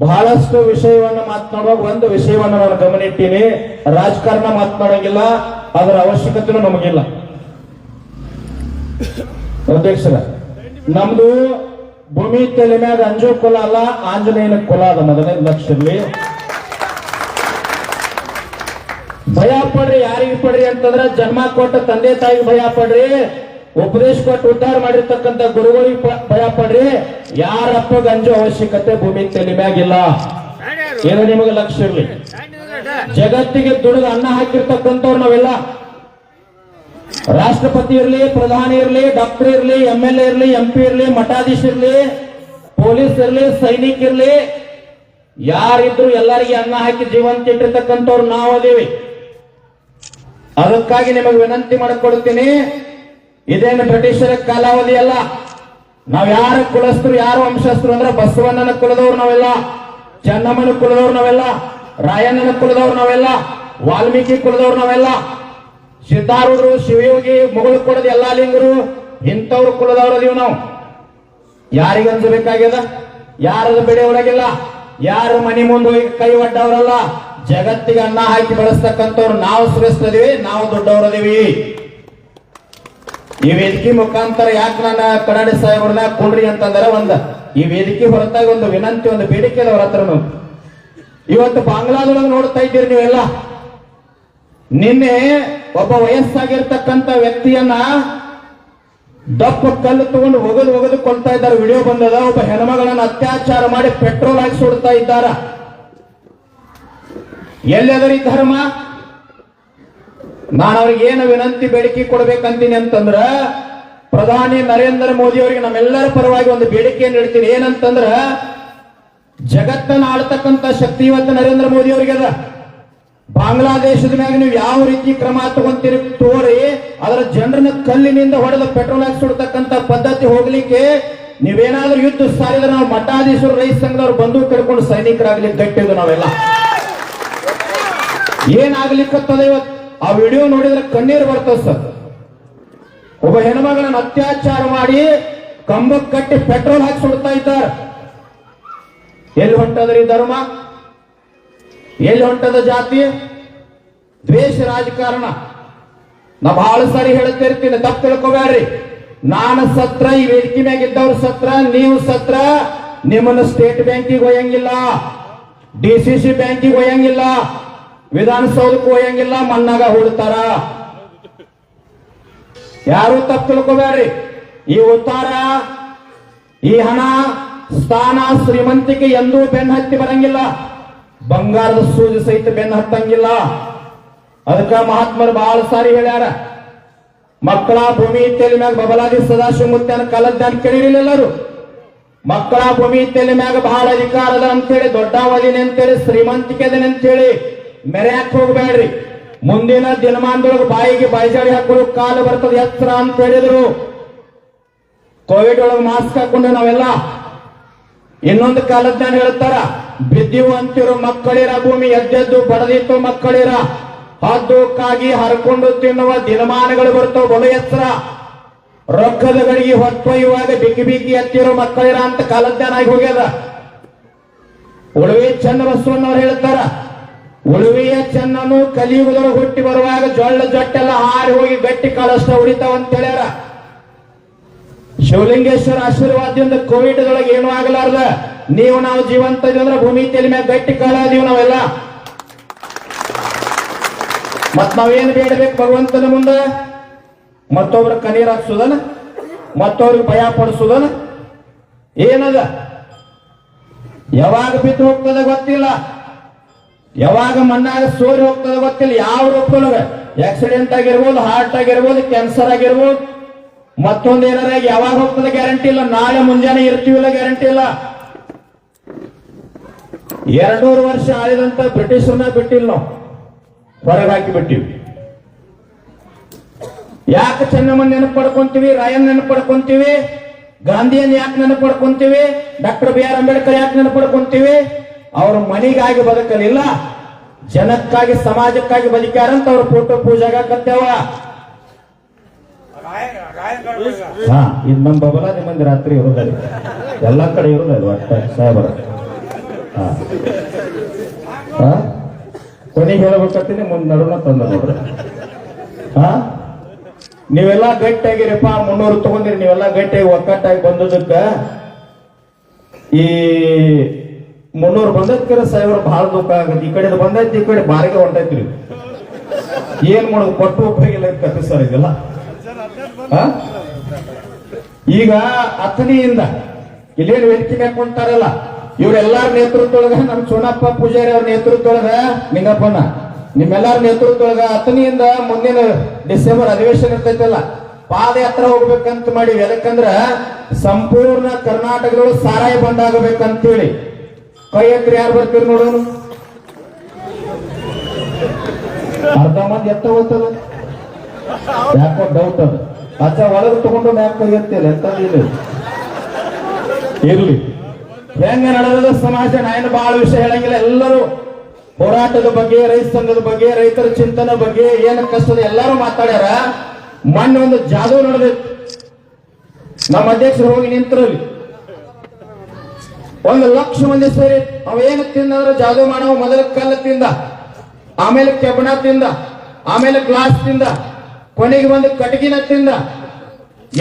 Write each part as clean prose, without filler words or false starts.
ಬಹಳಷ್ಟು ವಿಷಯವನ್ನು ಮಾತನಾಡುವಾಗ ಒಂದು ವಿಷಯವನ್ನು ನಾನು ಗಮನಿಟ್ಟೀನಿ, ರಾಜಕಾರಣ ಮಾತನಾಡಂಗಿಲ್ಲ, ಅದರ ಅವಶ್ಯಕತೆನೂ ನಮಗಿಲ್ಲ. ಅಧ್ಯಕ್ಷರ, ನಮ್ದು ಭೂಮಿ ತಲೆ ಮ್ಯಾಗ ಅಂಜು ಕುಲ ಅಲ್ಲ, ಆಂಜನೇಯನ ಕುಲ ಅದ. ಮೊದಲನೇ ಲಕ್ಷ ಇರ್ಲಿ. ಭಯ ಪಡ್ರಿ, ಯಾರಿಗೆ ಪಡ್ರಿ ಅಂತಂದ್ರೆ ಜನ್ಮ ಕೊಟ್ಟ ತಂದೆ ತಾಯಿಗೆ ಭಯ ಪಡ್ರಿ, ಉಪದೇಶ ಕೊಟ್ಟು ಉದ್ಧಾರ ಮಾಡಿರ್ತಕ್ಕಂಥ ಗುರುಗಳಿಗೆ ಭಯ ಪಡ್ರಿ. ಯಾರಪ್ಪ ಗಂಜು ಅವಶ್ಯಕತೆ ಭೂಮಿ ತಲೆ ಮ್ಯಾಗಿಲ್ಲ. ಏನೋ ನಿಮಗೆ ಲಕ್ಷ್ಯ ಇರ್ಲಿ. ಜಗತ್ತಿಗೆ ದುಡಿದು ಅನ್ನ ಹಾಕಿರ್ತಕ್ಕಂಥವ್ರು ನಾವೆಲ್ಲ. ರಾಷ್ಟ್ರಪತಿ ಇರ್ಲಿ, ಪ್ರಧಾನಿ ಇರ್ಲಿ, ಡಾಕ್ಟರ್ ಇರ್ಲಿ, MLA ಇರ್ಲಿ, MP ಇರ್ಲಿ, ಮಠಾಧೀಶ ಇರ್ಲಿ, ಪೊಲೀಸ್ ಇರ್ಲಿ, ಸೈನಿಕ ಇರ್ಲಿ, ಯಾರಿದ್ರು ಎಲ್ಲರಿಗೆ ಅನ್ನ ಹಾಕಿ ಜೀವಂತ ಇಟ್ಟಿರ್ತಕ್ಕಂಥವ್ರು ನಾವು ಅದೀವಿ. ಅದಕ್ಕಾಗಿ ನಿಮಗೆ ವಿನಂತಿ ಮಾಡಿಕೊಡ್ತೀನಿ, ಇದೇನು ಬ್ರಿಟಿಷರ ಕಾಲಾವಧಿ ಅಲ್ಲ. ನಾವ್ ಯಾರ ಕುಲಸ್ಥರು, ಯಾರು ವಂಶಸ್ಥರು ಅಂದ್ರೆ ಬಸವಣ್ಣನ ಕುಲದವ್ರು ನಾವೆಲ್ಲ, ಚೆನ್ನಮ್ಮನ ಕುಲದವ್ರು ನಾವೆಲ್ಲ, ರಾಯಣ್ಣನ ಕುಲದವ್ರು ನಾವೆಲ್ಲ, ವಾಲ್ಮೀಕಿ ಕುಲದವ್ರು ನಾವೆಲ್ಲ, ಸಿದ್ಧಾರೂಢರು, ಶಿವಯೋಗಿ, ಮುಗಳು ಕುಲದ ಎಲ್ಲಾ ಲಿಂಗರು, ಇಂಥವ್ರು ಕುಲದವ್ರು ಅದೀವಿ ನಾವು. ಯಾರಿಗೆ ಅನ್ಸಬೇಕಾಗ್ಯದ? ಯಾರದ ಬೆಳೆ ಒಳಗಿಲ್ಲ, ಯಾರು ಮನಿ ಮುಂದೆ ಹೋಗಿ ಕೈ ಒಡ್ಡವ್ರಲ್ಲ. ಜಗತ್ತಿಗೆ ಅನ್ನ ಹಾಕಿ ಬೆಳೆಸ್ತಕ್ಕಂಥವ್ರು ನಾವು ಶ್ರೇಷ್ಠದೀವಿ, ನಾವು ದೊಡ್ಡವರದೀವಿ. ಈ ವೇದಿಕೆ ಮುಖಾಂತರ ಯಾಕೆ ನನ್ನ ಕನ್ನಡ ಸಾಹೇಬ್ರನ್ನ ಕೊಡ್ರಿ ಅಂತಂದ್ರೆ, ಈ ವೇದಿಕೆ ಹೊರತಾಗಿ ಒಂದು ವಿನಂತಿ, ಒಂದು ಬೇಡಿಕೆ ಅವ್ರ ಹತ್ರನು. ಇವತ್ತು ಬಾಂಗ್ಲಾದೊಳಗೆ ನೋಡ್ತಾ ಇದ್ದೀರಿ ನೀವೆಲ್ಲ. ನಿನ್ನೆ ಒಬ್ಬ ವಯಸ್ಸಾಗಿರ್ತಕ್ಕಂಥ ವ್ಯಕ್ತಿಯನ್ನ ದಪ್ಪ ಕಲ್ಲು ತಗೊಂಡು ಒಗದು ಕೊಳ್ತಾ ಇದ್ದಾರೆ. ವಿಡಿಯೋ ಬಂದದ. ಒಬ್ಬ ಹೆಣ್ಮಗಳನ್ನ ಅತ್ಯಾಚಾರ ಮಾಡಿ ಪೆಟ್ರೋಲ್ ಹಾಕಿ ಸುಡ್ತಾ ಇದ್ದಾರ. ಎಲ್ಲದರಿ ಧರ್ಮ? ನಾನು ಅವ್ರಿಗೆ ಏನು ವಿನಂತಿ ಬೇಡಿಕೆ ಕೊಡ್ಬೇಕಂತೀನಿ ಅಂತಂದ್ರ, ಪ್ರಧಾನಿ ನರೇಂದ್ರ ಮೋದಿ ಅವರಿಗೆ ನಮ್ಮೆಲ್ಲರ ಪರವಾಗಿ ಒಂದು ಬೇಡಿಕೆಯನ್ನು ಇಡ್ತೀನಿ. ಏನಂತಂದ್ರ, ಜಗತ್ತನ್ನು ಆಳ್ತಕ್ಕಂಥ ಶಕ್ತಿ ಇವತ್ತು ನರೇಂದ್ರ ಮೋದಿ ಅವರಿಗೆ ಅದ. ಬಾಂಗ್ಲಾದೇಶದ ಮ್ಯಾಗ ನೀವು ಯಾವ ರೀತಿ ಕ್ರಮ ತಗೊಂತೀರಿ ತೋರಿ, ಅದರ ಜನರನ್ನ ಕಲ್ಲಿನಿಂದ ಹೊಡೆದ ಪೆಟ್ರೋಲ್ ಹಾಕಿ ಸುಡ್ತಕ್ಕಂಥ ಪದ್ಧತಿ ಹೋಗ್ಲಿಕ್ಕೆ ನೀವೇನಾದ್ರೂ ಯುದ್ಧ ಸಾರಿದ್ರೆ ನಾವು ಮಠಾಧೀಶರು, ರೈತ ಸಂಘದವ್ರು ಬಂದು ಕಡ್ಕೊಂಡು ಸೈನಿಕರಾಗ್ಲಿಕ್ಕೆ ಗಟ್ಟಿದ್ದು ನಾವೆಲ್ಲ. ಏನಾಗ್ಲಿಕ್ಕತ್ತದ ಇವತ್ತು? ಆ ವಿಡಿಯೋ ನೋಡಿದ್ರೆ ಕಣ್ಣೀರು ಬರ್ತದ ಸರ್. ಒಬ್ಬ ಹೆಣ್ಮಗಳನ್ನ ಅತ್ಯಾಚಾರ ಮಾಡಿ ಕಂಬಕ್ಕೆ ಕಟ್ಟಿ ಪೆಟ್ರೋಲ್ ಹಾಕಿ ಸುಡ್ತಾ ಇದ್ದಾರೆ. ಎಲ್ಲಿ ಹೊಂಟದ್ರಿ ಧರ್ಮ? ಎಲ್ಲಿ ಹೊಂಟದ ಜಾತಿ? ದ್ವೇಷ ರಾಜಕಾರಣ. ನಾ ಬಹಳ ಸಾರಿ ಹೇಳ್ತಿರ್ತೀನಿ, ತಪ್ಪು ತಿಳ್ಕೊಬ್ಯಾಡ್ರಿ. ನಾನು ಸತ್ರ, ಈ ವೇದಿಕೆ ಮ್ಯಾಗ ಇದ್ದವ್ರು ಸತ್ರ, ನೀವು ಸತ್ರ, ನಿಮ್ಮನ್ನು ಸ್ಟೇಟ್ ಬ್ಯಾಂಕಿಗೆ ಒಯ್ಯಂಗಿಲ್ಲ, DCC ಬ್ಯಾಂಕಿಗೆ ಒಯ್ಯಂಗಿಲ್ಲ, ವಿಧಾನಸೌಧಕ್ಕೂ ಒಯ್ಯಂಗಿಲ್ಲ, ಮಣ್ಣಾಗ ಹೂಡ್ತಾರ. ಯಾರು ತಪ್ಪು ತಿಳ್ಕೊಬ್ಯಾಡ್ರಿ. ಈ ಉತ್ತಾರ, ಈ ಹಣ, ಸ್ಥಾನ, ಶ್ರೀಮಂತಿಕೆ ಎಂದೂ ಬೆನ್ನು ಹತ್ತಿ ಬರಂಗಿಲ್ಲ. ಬಂಗಾರದ ಸೂಜಿ ಸಹಿತ ಬೆನ್ನು ಹತ್ತಂಗಿಲ್ಲ. ಅದಕ್ಕ ಮಹಾತ್ಮರು ಬಹಳ ಸಾರಿ ಹೇಳ್ಯಾರ, ಮಕ್ಕಳ ಭೂಮಿ ತೆಲಿ ಮ್ಯಾಗ ಬಬಲಾದಿ ಸದಾಶಿವ ಮುತ್ಯನ ಕಾಲದ್ದಾನ ಕೇಳಿರಲಿಲ್ಲ ಎಲ್ಲರೂ. ಮಕ್ಕಳ ಭೂಮಿ ತೆಲಿ ಮ್ಯಾಗ ಬಹಳ ಅಧಿಕಾರ ಅದ ಅಂತೇಳಿ, ದೊಡ್ಡವದಿನಿ ಅಂತೇಳಿ, ಶ್ರೀಮಂತಿಕೆ ಅದನೆ ಅಂತೇಳಿ ಮೆರೆಯಾಕ್ ಹೋಗ್ಬೇಡ್ರಿ. ಮುಂದಿನ ದಿನಮಾನದೊಳಗೆ ಬಾಯಿಗೆ ಬಾಯಿಜಾಡಿ ಹಾಕೊಳ್ಳೋ ಕಾಲ ಬರ್ತದೆ, ಎತ್ತರ ಅಂತ ಹೇಳಿದ್ರು. ಕೋವಿಡ್ ಒಳಗೆ ಮಾಸ್ಕ್ ಹಾಕೊಂಡು ನಾವೆಲ್ಲ. ಇನ್ನೊಂದು ಕಾಲಜ್ಞಾನ ಹೇಳ್ತಾರ, ಬಿದ್ದಿವು ಅಂತಿರೋ ಮಕ್ಕಳಿರ, ಭೂಮಿ ಎದ್ದೆದ್ದು ಬಡದಿತ್ತು ಮಕ್ಕಳಿರ, ಹದ್ದು ಕಾಗಿ ಹರ್ಕೊಂಡು ತಿನ್ನುವ ದಿನಮಾನಗಳು ಬರ್ತವೆ ಬಲು ಎತ್ತರ. ರೊಕ್ಕದ ಗಡಿಗೆ ಹೊತ್ತೊಯ್ಯುವಾಗ ಬಿಕ್ಕಿ ಎತ್ತಿರೋ ಮಕ್ಕಳಿರ ಅಂತ ಕಾಲಜ್ಞಾನ ಆಗಿ ಹೋಗ್ಯದ. ಉಳುವೆ ಚನ್ನ ಬಸವಣ್ಣವ್ರು ಹೇಳ್ತಾರ, ಉಳುವೆಯ ಚೆನ್ನನು ಕಲಿಯುಗದೊಳಗೆ ಹುಟ್ಟಿ ಬರುವಾಗ ಜೊಳ್ಳ ಜೊಟ್ಟೆಲ್ಲ ಹಾರಿ ಹೋಗಿ ಗಟ್ಟಿ ಕಾಲಷ್ಟ ಉಳಿತಾವ ಅಂತ ಹೇಳ್ಯಾರ. ಶಿವಲಿಂಗೇಶ್ವರ ಆಶೀರ್ವಾದದಿಂದ ಕೋವಿಡ್ ದೊಳಗೆ ಏನೂ ಆಗಲಾರ್ದ ನೀವು ನಾವು ಜೀವಂತ ಅಂದ್ರೆ ಭೂಮಿ ತೆಲಿ ಮ್ಯಾಗ ಗಟ್ಟಿ ಕಾಲ ಅದೀವಿ ನಾವೆಲ್ಲ. ಮತ್ ನಾವೇನು ಬೇಡಬೇಕು ಭಗವಂತನ ಮುಂದೆ? ಮತ್ತೊಬ್ರ ಕಣ್ಣೀರ್ ಹಾಕ್ಸುದನ? ಮತ್ತೊಬ್ರಿಗೆ ಭಯ ಪಡಿಸುದನ? ಏನದ? ಯಾವಾಗ ಬಿದ್ದು ಹೋಗ್ತದೆ ಗೊತ್ತಿಲ್ಲ, ಯಾವಾಗ ಮಣ್ಣಾಗ ಸೋರಿ ಹೋಗ್ತದೆ ಗೊತ್ತಿಲ್ಲ. ಯಾವ ರೂಪದೊಳಗೆ ಆಕ್ಸಿಡೆಂಟ್ ಆಗಿರ್ಬೋದು, ಹಾರ್ಟ್ ಆಗಿರ್ಬೋದು, ಕ್ಯಾನ್ಸರ್ ಆಗಿರ್ಬೋದು, ಮತ್ತೊಂದು ಏನಾರ ಯಾವಾಗ ಹೋಗ್ತದೆ ಗ್ಯಾರಂಟಿ ಇಲ್ಲ. ನಾಳೆ ಮುಂಜಾನೆ ಇರ್ತೀವಿಲ್ಲ ಗ್ಯಾರಂಟಿ ಇಲ್ಲ. 200 ವರ್ಷ ಆಳಿದಂತ ಬ್ರಿಟಿಷರನ್ನ ಬಿಟ್ಟಿಲ್ಲ, ನಾವು ಹೊರಗೆ ಹಾಕಿ ಬಿಟ್ಟಿವಿ. ಯಾಕೆ ಚೆನ್ನಮ್ಮನ ನೆನಪು ಪಡ್ಕೊಂತೀವಿ, ರಾಯನ್ ನೆನಪು ಪಡ್ಕೊಂತೀವಿ, ಗಾಂಧಿಯನ್ನ ಯಾಕೆ ನೆನಪು ಪಡ್ಕೊಂತೀವಿ, ಡಾಕ್ಟರ್ BR ಅಂಬೇಡ್ಕರ್ ಯಾಕೆ ನೆನಪು ಪಡ್ಕೊಂತೀವಿ? ಅವ್ರ ಮನೆಗಾಗಿ ಬದುಕಲಿಲ್ಲ, ಜನಕ್ಕಾಗಿ ಸಮಾಜಕ್ಕಾಗಿ ಬದುಕ್ಯಾರಂತ ಅವ್ರ ಫೋಟೋ ಪೂಜೆಗಾಕತ್ತೇವ. ಇದು ನಮ್ಮ ಬಬಲಾದಿ ಮಂದಿ ರಾತ್ರಿ ಇರೋದಲ್ಲ, ಎಲ್ಲಾ ಕಡೆ ಇರೋದಲ್ಲ ಒಟ್ಟ ಸಾಹೇಬರ. ಕೊನೆಗೆ ಹೇಳ್ಬೇಕತ್ತೀನಿ ಮುಂದೆ ನಡುನ ತಂದ ನೋಡ್ರಿ. ನೀವೆಲ್ಲ ಗಟ್ಟಿಯಾಗಿರಪ್ಪ, 300 ತಗೊಂಡಿರಿ, ನೀವೆಲ್ಲ ಗಟ್ಟಿಯಾಗಿ ಒಕ್ಕಟ್ಟಾಗಿ ಬಂದದಕ್ಕ ಈ 300 ಬಂದಕ್ಕಿರ ಸಾಹೇಬ್ರು ಬಹಳ ದುಃಖ ಆಗತ್ತೆ. ಈ ಕಡೆ ಬಂದೈತಿ, ಈ ಕಡೆ ಬಾರಿಗೆ ಹೊಂಟೈತ್ರಿ. ಏನ್ ಮಾಡೋದು, ಕೊಟ್ಟು ಉಪಯೋಗಿಲ್ಲ ಕತೆ ಸರ್ ಇದೆಲ್ಲ. ಈಗ ಅಥಣಿಯಿಂದ ಇಲ್ಲೇನು ವೇದಿಕೆ ಮ್ಯಾಗ ಕುಂತಾರಲ್ಲ, ಇವರೆಲ್ಲಾರ ನೇತೃತ್ವದೊಳಗ ನಮ್ ಸೋನಪ್ಪ ಪೂಜಾರಿ ಅವ್ರ ನೇತೃತ್ವದೊಳಗ, ನಿಂಗಪ್ಪನ ನಿಮ್ಮೆಲ್ಲಾರ ನೇತೃತ್ವದೊಳಗ ಅಥಣಿಯಿಂದ ಮುಂದಿನ ಡಿಸೆಂಬರ್ ಅಧಿವೇಶನ ಇರ್ತೈತಲ್ಲ, ಪಾದಯಾತ್ರೆ ಹೋಗ್ಬೇಕಂತ ಮಾಡಿ. ಯಾಕಂದ್ರ ಸಂಪೂರ್ಣ ಕರ್ನಾಟಕದೊಳಗೆ ಸಾರಾಯಿ ಬಂದ್ ಆಗಬೇಕಂತೇಳಿ. ಕೈ ಎತ್ರಿ ಯಾರು ಬರ್ತೀರಿ ನೋಡೋಣ. ಅರ್ಧ ಮಂದಿ ಎತ್ತ ಹೋಗ್ತದ, ಯಾಕೋ ಡೌಟ್ ಅದು. ಅಜ್ಜ ಒಳಗೆ ತಗೊಂಡು ಮ್ಯಾಕ್ ಕೈ ಎತ್ತಿಲ್ಲ ಎಂತ ಇರ್ಲಿ. ಹೆಂಗ ನಡೆದ ಸಮಾಜ, ನಾನು ಬಹಳ ವಿಷಯ ಹೇಳಂಗಿಲ್ಲ. ಎಲ್ಲರೂ ಹೋರಾಟದ ಬಗ್ಗೆ, ರೈತ ಸಂಘದ ಬಗ್ಗೆ, ರೈತರ ಚಿಂತನೆ ಬಗ್ಗೆ, ಏನು ಕಷ್ಟದ ಎಲ್ಲರೂ ಮಾತಾಡ್ಯಾರ. ಮೊನ್ನೆ ಒಂದು ಜಾದೂ ನಡೆದಿತ್ತು. ನಮ್ಮ ಅಧ್ಯಕ್ಷರು ಹೋಗಿ ನಿಂತರಲ್ಲಿ 1,00,000 ಮಂದಿ ಸೇರಿ ಅವೇನು ತಿಂದ್ರೆ ಜಾದೂ ಮಾಡವ. ಮೊದಲ ಕಲ್ಲ ತಿಂದ, ಆಮೇಲೆ ಕೆಬ್ಬಣ ತಿಂದ, ಆಮೇಲೆ ಗ್ಲಾಸ್ ತಿಂದ, ಕೊನೆಗೆ ಒಂದು ಕಟಗಿನ ತಿಂದ.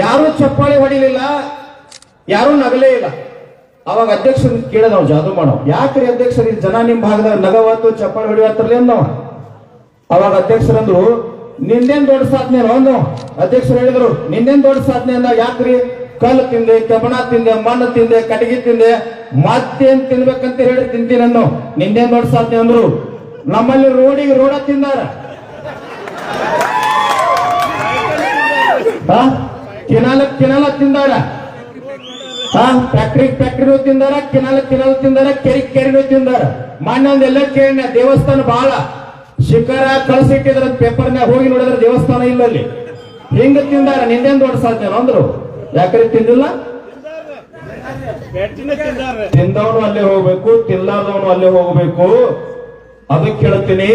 ಯಾರು ಚಪ್ಪಾಳಿ ಹೊಡಿಲಿಲ್ಲ, ಯಾರು ನಗಲೇ ಇಲ್ಲ. ಅವಾಗ ಅಧ್ಯಕ್ಷರು ಕೇಳಿದ, ನಾವು ಜಾದೂ ಮಾಡವ್ ಯಾಕ್ರಿ ಅಧ್ಯಕ್ಷರು, ಜನ ನಿಮ್ ಭಾಗದಾಗ ನಗವತ್ತು ಚಪ್ಪಾಳಿ ಹೊಡಿಯತ್ತರ್ಲಿ ಅಂದವ. ಅವಾಗ ಅಧ್ಯಕ್ಷರಂದ್ರು, ನಿಂದೇನ್ ದೊಡ್ಡ ಸಾಧನೆ ಅಂದ. ಅಧ್ಯಕ್ಷರು ಹೇಳಿದ್ರು, ನಿಂದೇನ್ ದೊಡ್ಡ ಸಾಧನೆ ಅಂದ. ಯಾಕ್ರಿ, ಕಲ್ಲು ತಿಂದೆ, ಕಬ್ಬಣ ತಿಂದೆ, ಮಣ್ಣು ತಿಂದೆ, ಕಟಗಿ ತಿಂದೆ, ಮತ್ತೇನ್ ತಿನ್ಬೇಕಂತ ಹೇಳಿ ತಿಂತೀನಿ ಅನ್ನೋ. ನಿಂದೇನ್ ದೊಡ್ಡ ಸಾಧನೆ ಅಂದ್ರು. ನಮ್ಮಲ್ಲಿ ರೋಡಿಗೆ ರೋಡ ತಿಂದಾರ, ಕಿನಾಲ ತಿಂದಾರ, ಫ್ಯಾಕ್ಟ್ರಿ ತಿಂದಾರ, ಕಿನಾಲ ತಿಂದಾರ, ಕೆರೆನೂ ತಿಂದಾರ. ಮೊನ್ನೆ ಒಂದೆಲ್ಲ ಕೇಳಿನ ದೇವಸ್ಥಾನ ಬಹಳ ಶಿಖರ ಕಳಿಸಿಟ್ಟಿದ್ರ ಪೇಪರ್ನ್ಯಾಗ ಹೋಗಿ ನೋಡಿದ್ರೆ ದೇವಸ್ಥಾನ ಇಲ್ಲ ಅಲ್ಲಿ. ಹಿಂಗ ತಿಂದಾರ. ನಿಂದೇನ್ ದೊಡ್ಡ ಸಾಧ್ಯ ಅಂದ್ರು. ಯಾಕ್ರಿ ತಿಂದಿಲ್ಲ? ತಿಂದವನು ಅಲ್ಲೇ ಹೋಗ್ಬೇಕು, ತಿನ್ನಲಾರ್ದವನು ಅಲ್ಲೇ ಹೋಗ್ಬೇಕು. ಅದಕ್ಕೆ ಹೇಳ್ತೀನಿ,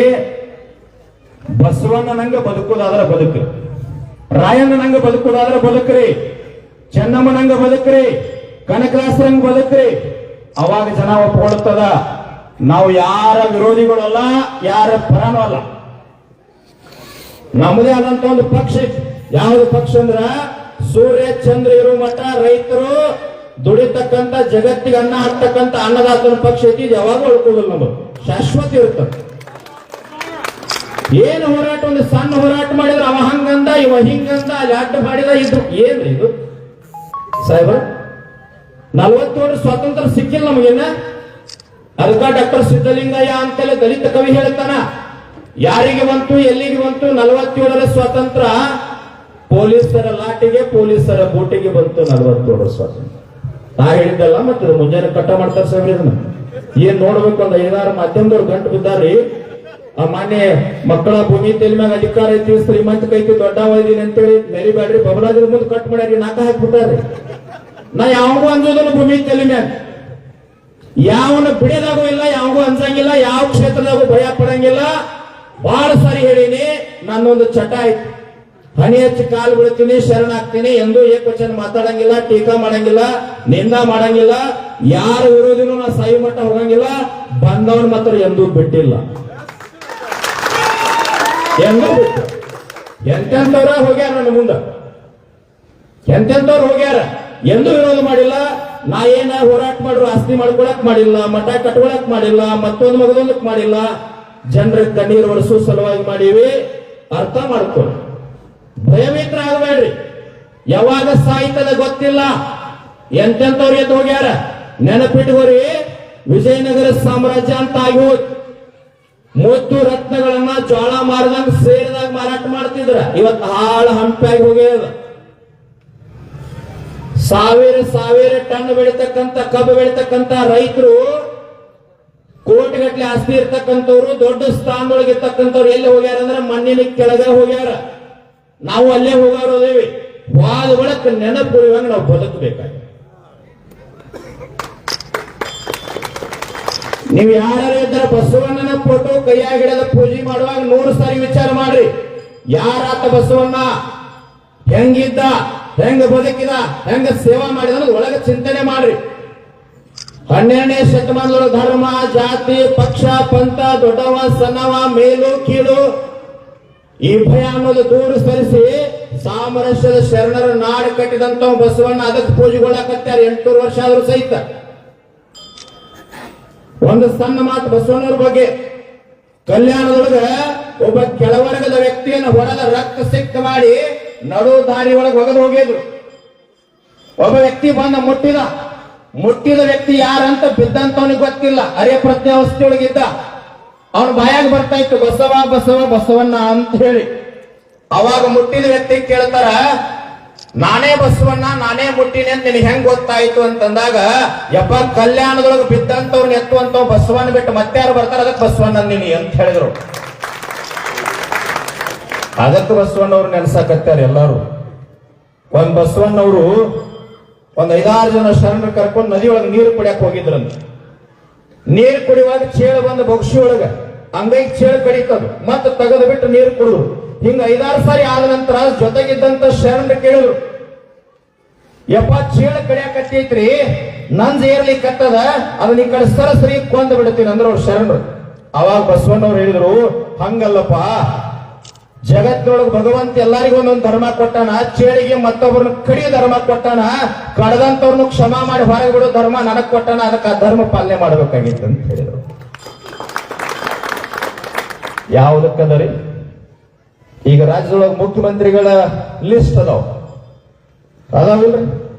ಬಸವಣ್ಣನಂಗ ಬದುಕುದಾದ್ರೆ ಬದುಕ್ರಿ, ರಾಯಣ್ಣನಂಗ ಬದುಕುದಾದ್ರೆ ಬದುಕ್ರಿ, ಚೆನ್ನಮ್ಮನಂಗ ಬದುಕ್ರಿ, ಕನಕದಾಸರಂಗ ಬದುಕ್ರಿ. ಅವಾಗ ಜನ ಒಪ್ಕೊಳ್ತದ. ನಾವು ಯಾರ ವಿರೋಧಿಗಳಲ್ಲ, ಯಾರ ಪರನೂ ಅಲ್ಲ. ನಮ್ಮದೇ ಆದಂತ ಒಂದು ಪಕ್ಷ. ಯಾವ್ದು ಪಕ್ಷ ಅಂದ್ರ, ಸೂರ್ಯ ಚಂದ್ರ ಇರೋ ಮಠ ರೈತರು ದುಡಿತಕ್ಕಂತ, ಜಗತ್ತಿಗೆ ಅನ್ನ ಹಾಕ್ತಕ್ಕಂತ ಅನ್ನದಾತನ ಪಕ್ಷ ಐತಿ. ಇದು ಯಾವಾಗ ಉಳ್ಕೋದಿಲ್ಲ, ನಮ್ದು ಶಾಶ್ವತ ಇರ್ತದೆ. ಏನು ಹೋರಾಟ, ಒಂದು ಸಣ್ಣ ಹೋರಾಟ ಮಾಡಿದ್ರೆ ಅವ ಹಂಗಂದ, ಇವ ಹಿಂಗಂದ, ಅಲ್ಲಿ ಅಡ್ಡ ಮಾಡಿದ. ಇದು ಏನ್ರಿ ಇದು ಸಾಹೇಬ? 40 ವರ್ಷ ಸ್ವಾತಂತ್ರ್ಯ ಸಿಕ್ಕಿಲ್ಲ ನಮಗೇನ. ಅದಕ್ಕ ಡಾಕ್ಟರ್ ಸಿದ್ದಲಿಂಗಯ್ಯ ಅಂತಲೇ ದಲಿತ ಕವಿ ಹೇಳ್ತಾನ, ಯಾರಿಗೆ ಬಂತು, ಎಲ್ಲಿಗೆ ಬಂತು 47ರ ಸ್ವಾತಂತ್ರ್ಯ? ಪೊಲೀಸರ ಲಾಟಿಗೆ, ಪೊಲೀಸರ ಬೂಟಿಗೆ ಬಂತು 47ರ ಸ್ವಾತಂತ್ರ್ಯ. ನಾ ಹೇಳಿದ್ದಲ್ಲ, ಮತ್ತೆ ಮುಂಜಾನೆ ಕಟ್ಟ ಮಾಡ್ತಾರೆ ಸಾಹೇಬ್ರಿ. ಇದನ್ನ ಏನ್ ನೋಡ್ಬೇಕು, ಒಂದು 5-6 ಮಾಧ್ಯಮದವ್ರು ಗಂಟು ಬಿದ್ದಾರಿ. ಆ ಮಾನ್ಯ ಮಕ್ಕಳ ಭೂಮಿ ತೆಲಿ ಮ್ಯಾಗ ಅಧಿಕಾರ ಐತಿ, ಶ್ರೀಮಂತ ಕೈತಿ, ದೊಡ್ಡ ವೈದಿನಿ ಅಂತೇಳಿ ಮೆರಿಬ್ಯಾಡ್ರಿ, ಬಬಲಾದ್ರ ಮುಂದೆ ಕಟ್ ಮಾಡ್ಯಾರಿ, ನಾಕ ಹಾಕ್ಬಿಟ್ಟಾರಿ. ನಾ ಯಾವಾಗೂ ಅಂಜೋದಲ್ಲ ಭೂಮಿ ತೆಲಿ ಮ್ಯಾಗ, ಯಾವನ ಬಿಡೋದಾಗೂ ಇಲ್ಲ, ಯಾವಾಗೂ ಅನ್ಸಂಗಿಲ್ಲ, ಯಾವ ಕ್ಷೇತ್ರದಾಗೂ ಭಯ ಪಡಂಗಿಲ್ಲ. ಬಹಳ ಸಾರಿ ಹೇಳಿನಿ, ನನ್ನೊಂದು ಚಟ ಐತಿ, ಹನಿ ಹಚ್ಚಿ ಕಾಲು ಬಿಡ್ತೀನಿ, ಶರಣಾಗ್ತೀನಿ. ಎಂದೂ ಏಕವಚನ ಮಾತಾಡಂಗಿಲ್ಲ, ಟೀಕಾ ಮಾಡಂಗಿಲ್ಲ, ನಿಂದ ಮಾಡಂಗಿಲ್ಲ, ಯಾರ ವಿರೋಧಿನೂ ನಾ ಸಾಯಿ ಮಟ್ಟ ಹೋಗಂಗಿಲ್ಲ. ಬಂದವನ್ ಮಾತ್ರ ಎಂದೂ ಬಿಟ್ಟಿಲ್ಲ, ಎಂದೂ ಬಿಟ್ಟು. ಎಂತೆಂತವ್ರ ಹೋಗ್ಯಾರ ನನ್ನ ಮುಂದ, ಎಂತೆಂತವ್ರು ಹೋಗ್ಯಾರ, ಎಂದೂ ವಿರೋಧ ಮಾಡಿಲ್ಲ. ನಾ ಏನ ಹೋರಾಟ ಮಾಡ್ರು ಆಸ್ತಿ ಮಾಡ್ಕೊಳಕ್ ಮಾಡಿಲ್ಲ, ಮಠ ಕಟ್ಕೊಳಕ್ ಮಾಡಿಲ್ಲ, ಮತ್ತೊಂದು ಮಗದೊಂದಕ್ ಮಾಡಿಲ್ಲ. ಜನರ ಕಣ್ಣೀರು ಒರೆಸೋ ಸಲುವಾಗಿ ಮಾಡೀವಿ. ಅರ್ಥ ಮಾಡ್ಕೊಳ್ಳಿ, ಭಯಭೀತರ ಆಗಬೇಡ್ರಿ. ಯಾವಾಗ ಸಾಯ್ತದ ಗೊತ್ತಿಲ್ಲ. ಎಂತೆಂತವ್ರು ಎದ್ದು ಹೋಗ್ಯಾರ, ನೆನಪಿಟ್ಕೋರಿ. ವಿಜಯನಗರ ಸಾಮ್ರಾಜ್ಯ ಅಂತ ಆಗಿ ಹೋದ್, ಮುತ್ತು ರತ್ನಗಳನ್ನ ಜೋಳ ಮಾರದಂಗ ಸೇರಿದಾಗ ಮಾರಾಟ ಮಾಡ್ತಿದ್ರ. ಇವತ್ತು ಹಾಳು ಹಂಪಾಗಿ ಹೋಗ್ಯದ. ಸಾವಿರ ಟನ್ ಬೆಳಿತಕ್ಕಂತ ಕಬ್ಬು ಬೆಳಿತಕ್ಕಂತ ರೈತರು, ಕೋಟಿಗಟ್ಟಲೆ ಆಸ್ತಿ ಇರ್ತಕ್ಕಂಥವ್ರು, ದೊಡ್ಡ ಸ್ಥಾನದೊಳಗೆ ಇರ್ತಕ್ಕಂಥವ್ರು ಎಲ್ಲಿ ಹೋಗ್ಯಾರ ಅಂದ್ರೆ ಮಣ್ಣಿನ ಕೆಳಗೆ ಹೋಗ್ಯಾರ. ನಾವು ಅಲ್ಲೇ ಹೋಗೋದೇವಿ. ವಾದ ಒಳಕ್ಕೆ ನೆನಪು ಉಳಿಯುವಾಗ ನಾವು ಬದುಕಬೇಕಾಗಿ. ನೀವು ಯಾರು ಇದ್ದಾರೆ ಬಸವಣ್ಣನ ಫೋಟೋ ಕೈಯಾಗಿಡದ ಪೂಜೆ ಮಾಡುವಾಗ 100 ಸಾರಿ ವಿಚಾರ ಮಾಡ್ರಿ. ಯಾರಾತ ಬಸವಣ್ಣ, ಹೆಂಗಿದ್ದ, ಹೆಂಗ ಬದುಕಿದ, ಹೆಂಗ ಸೇವಾ ಮಾಡಿದ ಒಳಗೆ ಚಿಂತನೆ ಮಾಡ್ರಿ. 12ನೇ ಶತಮಾನದೊಳಗೆ ಧರ್ಮ ಜಾತಿ ಪಕ್ಷ ಪಂಥ ದೊಡ್ಡವ ಸಣ್ಣವ ಮೇಲು ಕೀಳು ಈ ಭಯ ಅನ್ನೋದು ದೂರ ಸರಿಸಿ ಸಾಮರಸ್ಯದ ಶರಣರ ನಾಡು ಕಟ್ಟಿದಂತ ಬಸವಣ್ಣ ಅದಕ್ಕೆ ಪೂಜೆಗೊಳ್ಳಕತ್ಯಾರ 800 ವರ್ಷ ಆದ್ರೂ ಸಹಿತ. ಒಂದು ಸಣ್ಣ ಮಾತು ಬಸವಣ್ಣವ್ರ ಬಗ್ಗೆ. ಕಲ್ಯಾಣದೊಳಗ ಒಬ್ಬ ಕೆಳವರ್ಗದ ವ್ಯಕ್ತಿಯನ್ನು ಹೊಡೆದ ರಕ್ತ ಸಿಕ್ತ ಮಾಡಿ ನಡು ದಾರಿ ಒಳಗೆ ಒಗೆದು ಹೋಗಿದ್ರು. ಒಬ್ಬ ವ್ಯಕ್ತಿ ಬಂದ ಮುಟ್ಟಿದ ವ್ಯಕ್ತಿ ಯಾರಂತ ಬಿದ್ದಂತವನಿಗೆ ಗೊತ್ತಿಲ್ಲ. ಅರೆ ಪ್ರಜ್ಞಾವಸ್ಥೆಯೊಳಗಿದ್ದ. ಅವನ ಬಾಯಾಗ ಬರ್ತಾ ಇತ್ತು ಬಸವ ಬಸವ ಬಸವಣ್ಣ ಅಂತ ಹೇಳಿ. ಅವಾಗ ಮುಟ್ಟಿದ ವ್ಯಕ್ತಿ ಕೇಳ್ತಾರ, ನಾನೇ ಬಸವಣ್ಣ ನಾನೇ ಮುಟ್ಟಿನಿ ಅಂತ ನಿನಗೆ ಹೆಂಗ್ ಗೊತ್ತಾಯ್ತು ಅಂತಂದಾಗ, ಯಪ್ಪ ಕಲ್ಯಾಣದೊಳಗೆ ಬಿದ್ದಂತವ್ರನ್ನ ಎತ್ತುವಂತವ್ ಬಸವಣ್ಣ ಬಿಟ್ಟು ಮತ್ತೆ ಯಾರು ಬರ್ತಾರ ಅದಕ್ಕೆ ಬಸವಣ್ಣ ನೀನಿ ಅಂತ ಹೇಳಿದ್ರು. ಅದಕ್ಕೆ ಬಸವಣ್ಣವ್ರು ನೆನ್ಸಾಕತ್ಯಾರ ಎಲ್ಲಾರು. ಒಂದ್ ಬಸವಣ್ಣವ್ರು ಒಂದ್ 5-6 ಜನ ಶರಣರು ಕರ್ಕೊಂಡು ನದಿ ಒಳಗೆ ನೀರು ಕುಡಿಯಕ್ ಹೋಗಿದ್ರಂತ. ನೀರು ಕುಡಿಯುವಾಗ ಚೇಳು ಬಂದು ಬೊಗ್ಸಿ ಒಳಗ ಅಂಗೈಗೆ ಚೇಳು ಕಡಿತದು ಮತ್ತೆ ತೆಗೆದು ಬಿಟ್ಟು ನೀರು ಕುಡಿದ್ರು. ಹಿಂಗ 5-6 ಸಾರಿ ಆದ ನಂತರ ಜೊತೆಗಿದ್ದಂತ ಶರಣರು ಕೇಳಿದ್ರು, ಯಪ್ಪ ಚೇಳು ಕಡಿಯಾಕತ್ತೈತ್ರಿ ನಂಜ ಏರ್ಲಿಕ್ಕತ್ತದ ಅದನ್ನ ಈ ಕಡೆ ಸರಸರಿ ಕೊಂದು ಬಿಡ್ತೀನಿ ಅಂದ್ರು ಅವ್ರು ಶರಣರು. ಅವಾಗ ಬಸವಣ್ಣವ್ರು ಹೇಳಿದ್ರು, ಹಂಗಲ್ಲಪ್ಪ, ಜಗತ್ತಿನೊಳಗೆ ಭಗವಂತ ಎಲ್ಲರಿಗೂ ಒಂದೊಂದು ಧರ್ಮ ಕೊಟ್ಟಾನ. ಚೇಳಿಗೆ ಮತ್ತೊಬ್ಬರನ್ನ ಕಡಿಯೋ ಧರ್ಮ ಕೊಟ್ಟಾನ. ಕಡದಂತವ್ರನ್ನು ಕ್ಷಮಾ ಮಾಡಿ ಹೊರಗೆ ಬಿಡೋ ಧರ್ಮ ನನಗ್ ಕೊಟ್ಟಾನ. ಅದಕ್ಕೆ ಆ ಧರ್ಮ ಪಾಲನೆ ಮಾಡ್ಬೇಕಾಗಿತ್ತು ಅಂತ ಹೇಳಿದ್ರು. ಯಾವುದಕ್ಕದರಿ ಈಗ ರಾಜ್ಯದೊಳಗೆ ಮುಖ್ಯಮಂತ್ರಿಗಳ ಲಿಸ್ಟ್ ಅದಾವಿಲ್ರಿ.